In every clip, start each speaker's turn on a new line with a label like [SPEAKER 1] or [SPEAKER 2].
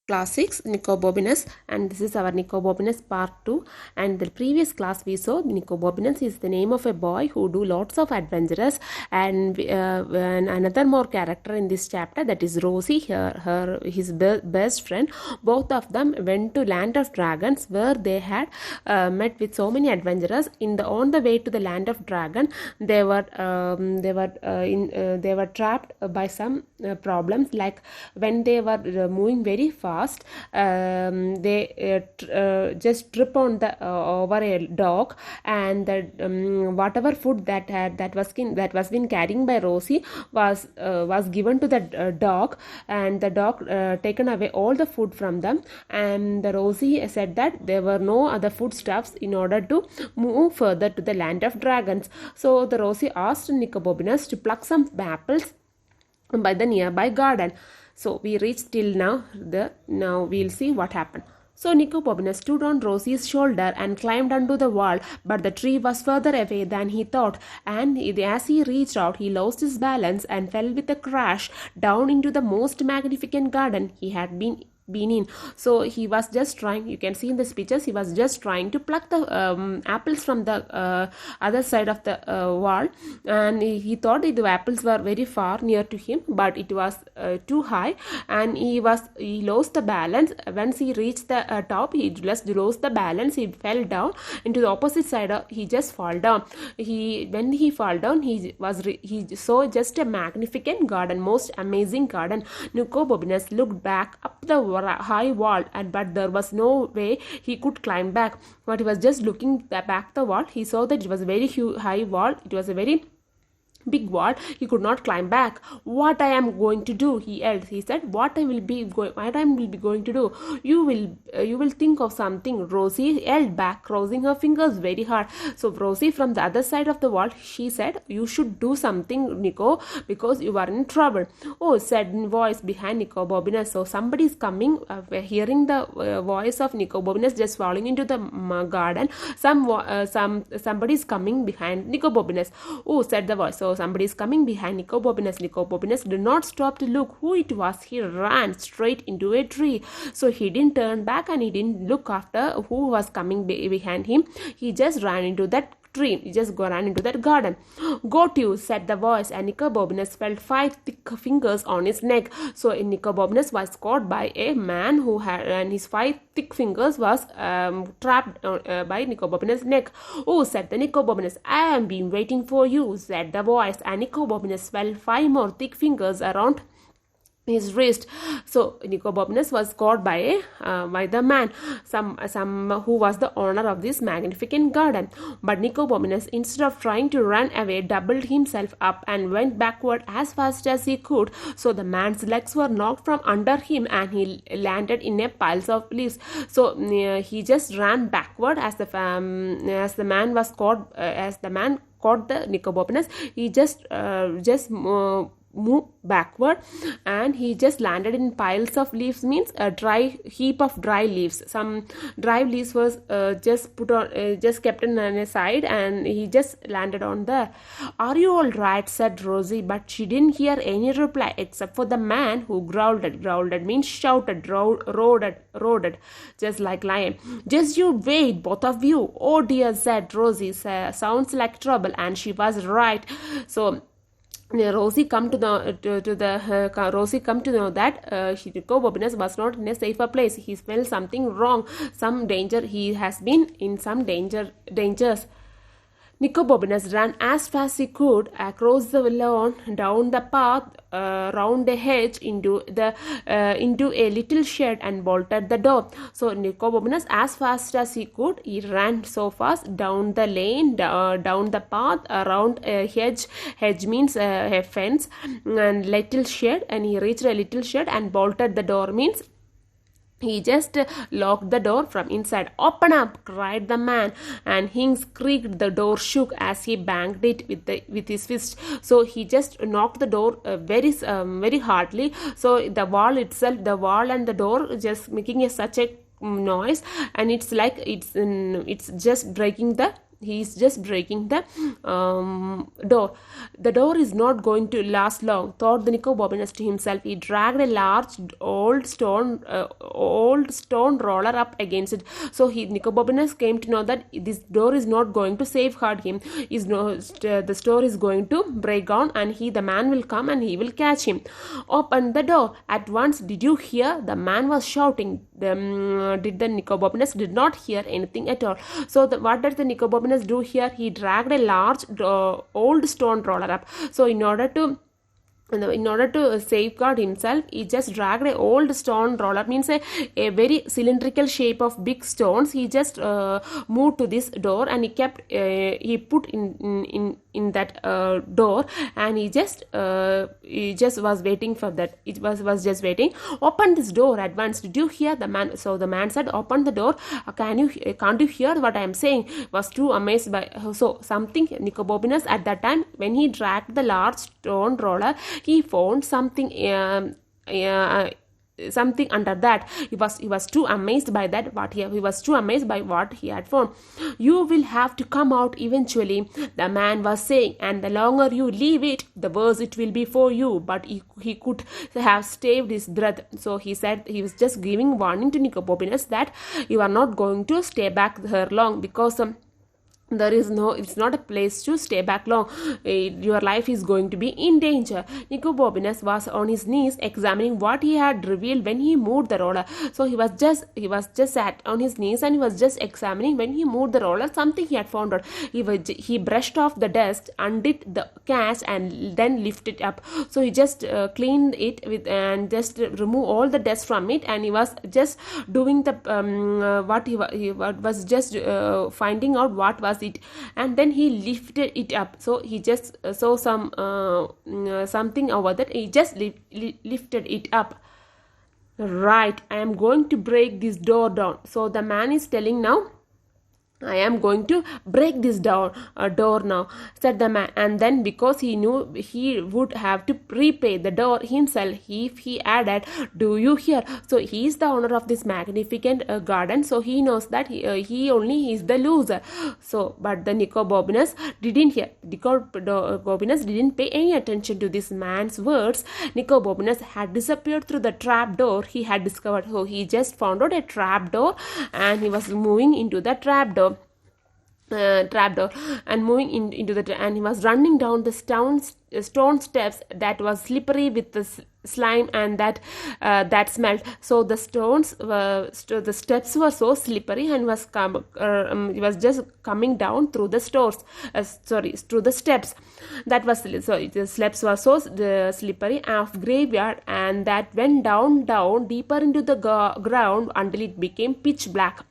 [SPEAKER 1] Class 6 Nicobobinus, and this is our Nicobobinus part 2. And the previous class we saw Nicobobinus is the name of a boy who do lots of adventures, and another more character in this chapter, that is Rosie, his best friend. Both of them went to land of dragons, where they had met with so many adventurers. On the way to the land of dragon, they were trapped by some problems, like when they were moving very fast, they just trip on the over a dog, and whatever food that was been carrying by Rosie was given to the dog, and the dog taken away all the food from them. And the Rosie said that there were no other foodstuffs in order to move further to the land of dragons. So the Rosie asked Nicobobinus to pluck some apples by the nearby garden. So we reached till now. Now we'll see what happened. So Nicobobinus stood on Rosie's shoulder and climbed onto the wall, but the tree was further away than he thought, and as he reached out, he lost his balance and fell with a crash down into the most magnificent garden he had been in. So he was just trying, you can see in the pictures, he was just trying to pluck the apples from the other side of the wall, and he thought the apples were very far near to him, but it was too high, and he lost the balance. Once he reached the top, he just lost the balance. He fell down into the opposite side. He just fall down. When he fall down, he saw just a magnificent garden, most amazing garden. Nicobobinus looked back up the high wall, but there was no way he could climb back. But he was just looking back the wall. He saw that it was a very high wall. It was a very big wall. He could not climb back. What I am going to do, he yelled. He said, what I will be going to do. You will think of something. Rosie yelled back, crossing her fingers very hard. So Rosie, from the other side of the wall, she said, you should do something, Nico, because you are in trouble. Oh, said a voice behind Nicobobinus. So somebody is coming. Hearing the voice of Nicobobinus just falling into the garden, somebody is coming behind Nicobobinus. Oh, said the voice. So somebody is coming behind Nicobobinus. Nicobobinus did not stop to look who it was. He ran straight into a tree. So he didn't turn back, and he didn't look after who was coming behind him. He just ran into that tree. He just ran into that garden. Got you, said the voice, and Nicobobinus felt 5 thick fingers on his neck. So Nicobobinus was caught by a man who had, and his 5 thick fingers was trapped by Nicobobinus' neck. Oh, said the Nicobobinus, I have been waiting for you, said the voice, and Nicobobinus felt 5 more thick fingers around his wrist. So Nicobobinus was caught by the man, some who was the owner of this magnificent garden. But Nicobobinus, instead of trying to run away, doubled himself up and went backward as fast as he could. So the man's legs were knocked from under him, and he landed in a pile of leaves. So he just ran backward as the man was caught. As the man caught the Nicobobinus, he just moved backward, and he just landed in piles of leaves, means a heap of dry leaves. Some dry leaves was just kept on a side, and he just landed on there. Are you all right, said Rosie, but she didn't hear any reply except for the man who growled means shouted, roared, just like lion. Just you wait, both of you. Oh dear, said Rosie, sounds like trouble, and she was right. So Rosie come to know that Nicobobinus was not in a safer place. He smelled something wrong, some danger. He has been in some dangers. Nicobobinus ran as fast as he could across the lawn, down the path, round a hedge, into a little shed, and bolted the door. So Nicobobinus, as fast as he could, he ran so fast down the lane, down the path, around a hedge. Hedge means a fence, and little shed, and he reached a little shed and bolted the door, means he just locked the door from inside. Open up, cried the man, and hinges creaked. The door shook as he banged it with his fist. So he just knocked the door very hardly. So the wall and the door just making such a noise, and it's like it's just breaking the he's just breaking the door. The door is not going to last long, thought the Nicobobinus to himself. He dragged a large old stone roller up against it. So Nicobobinus came to know that this door is not going to safeguard him. The store is going to break down, and the man will come and he will catch him. Open the door at once. Did you hear? The man was shouting. Did the Nicobobinus did not hear anything at all. So what did the Nicobobinus do here? He dragged a large old stone roller up. So in order to safeguard himself, he just dragged a old stone roller, means a very cylindrical shape of big stones. He just moved to this door, and he put in that door, and he just was waiting for that. It was just waiting. Open this door at once. Did you hear? The man. So the man said, open the door. Can't you hear what I am saying? Was too amazed by something. Nicobobinus at that time, when he dragged the large stone roller, he found something something under that. He was too amazed by that. He was too amazed by what he had found. You will have to come out eventually, the man was saying, and the longer you leave it, the worse it will be for you. But he could have staved his breath. So he said, he was just giving warning to Nicobobinus that you are not going to stay back here long, because it's not a place to stay back long. Your life is going to be in danger. Nicobobinus was on his knees examining what he had revealed when he moved the roller. So he was just sat on his knees, and he was just examining when he moved the roller something he had found out. He brushed off the dust, undid the catch, and then lifted it up. So he just cleaned it with and just remove all the dust from it, and he was just doing the he was just finding out what was it, and then he lifted it up. So he just saw something over that. He just lifted it up. Right, I am going to break this door down. So the man is telling now, I am going to break this door now, said the man. And then, because he knew he would have to repay the door himself, he added, do you hear? So he is the owner of this magnificent garden, so he knows that he only is the loser. So, but the Nicobobinus didn't hear. Nicobobinus didn't pay any attention to this man's words. Nicobobinus had disappeared through the trap door he had discovered. So he just found out a trap door, and he was moving into the trap door. And moving into and he was running down the stone steps that was slippery with the slime and that smelled. So the the steps were so slippery, and he was just coming down through the through the steps that was the steps were so slippery of graveyard, and that went down deeper into the ground until it became pitch black.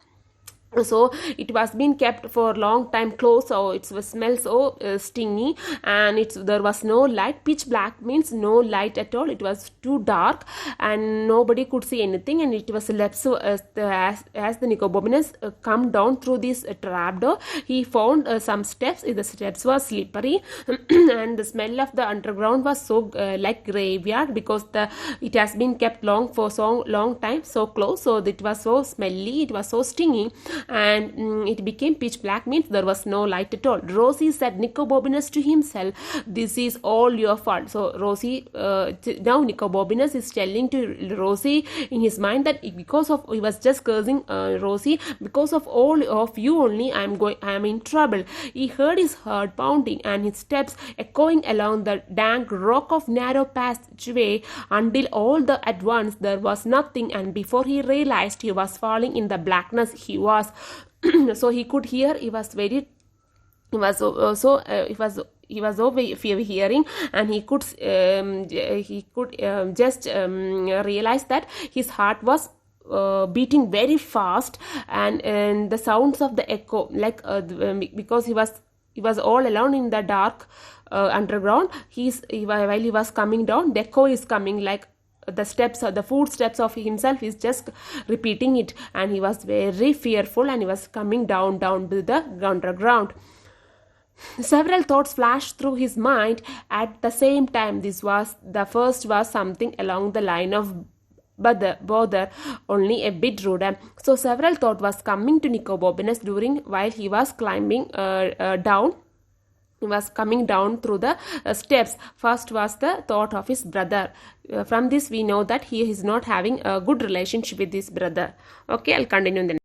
[SPEAKER 1] So it was been kept for a long time closed, so it was smell so stingy, and there was no light. Pitch black means no light at all. It was too dark, and nobody could see anything, and it was left. So as the Nicobobinus come down through this trapdoor, he found some steps. The steps were slippery and the smell of the underground was so like graveyard, because it has been kept for so long time, so close, so it was so smelly, it was so stingy, and it became pitch black, means there was no light at all. Rosie said Nicobobinus to himself, this is all your fault. So Rosie now Nicobobinus is telling to Rosie in his mind that because of, he was just cursing Rosie, because of all of you only I am in trouble. He heard his heart pounding and his steps echoing along the dank rock of narrow passageway, until all at once there was nothing, and before he realized he was falling in the blackness, he was so he could hear. He was overhearing, and he could just realize that his heart was beating very fast, and the sounds of the echo, like because he was all alone in the dark underground. While he was coming down, the echo is coming, like the footsteps of himself is just repeating it, and he was very fearful, and he was coming down to the underground. Several thoughts flashed through his mind at the same time. The first was something along the line of bother, only a bit rude. So several thought was coming to Nicobobinus during while he was climbing down. He was coming down through the steps. First was the thought of his brother. From this we know that he is not having a good relationship with his brother. Okay, I'll continue in the